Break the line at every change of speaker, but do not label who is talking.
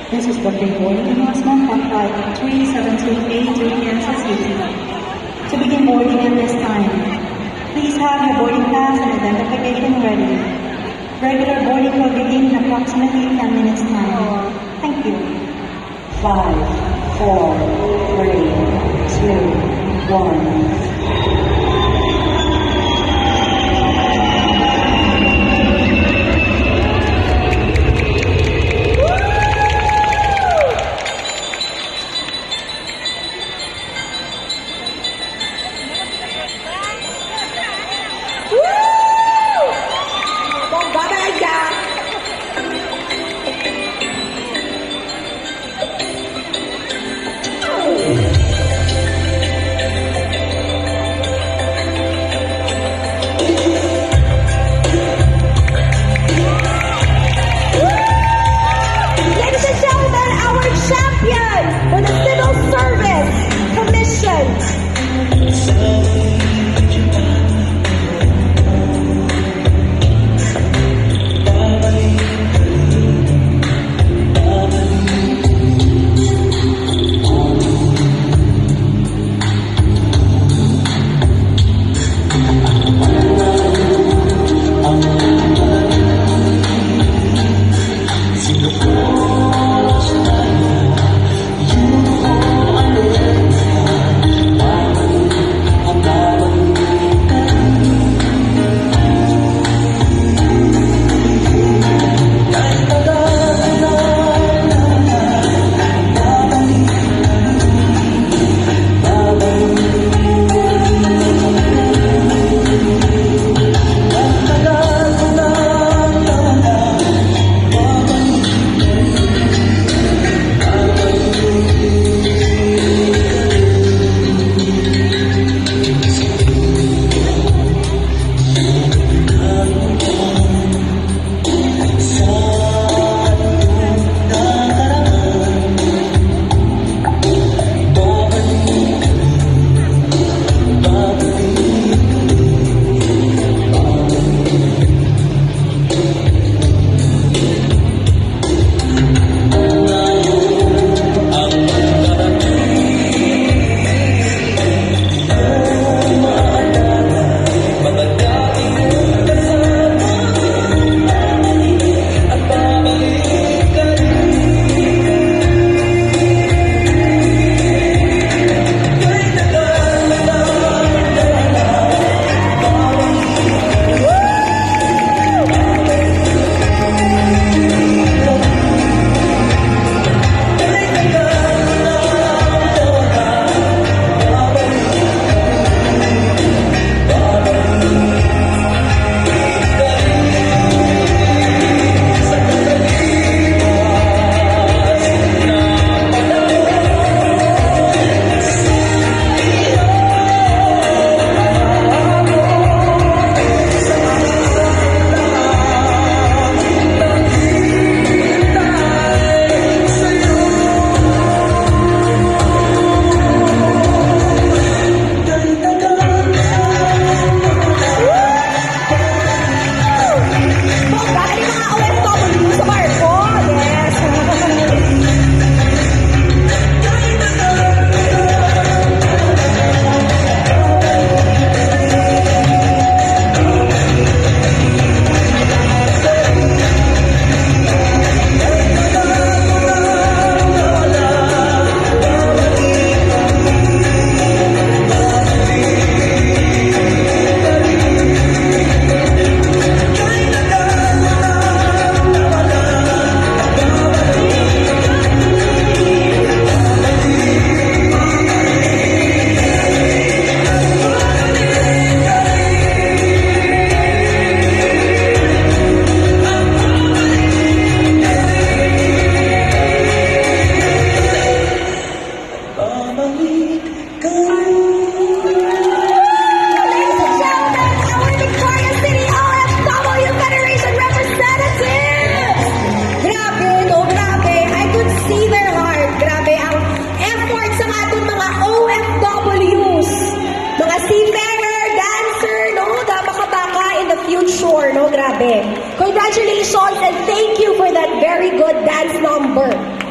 This is booking boarding announcement on flight 372A to Kansas City. To begin boarding at this time, please have your boarding pass and identification ready. Regular boarding will begin in approximately 10 minutes time. Thank you. 5, 4, 3, 2, 1.
For the Civil Service Commission. sure, no? Grabe. Congratulations and thank you for that very good dance number.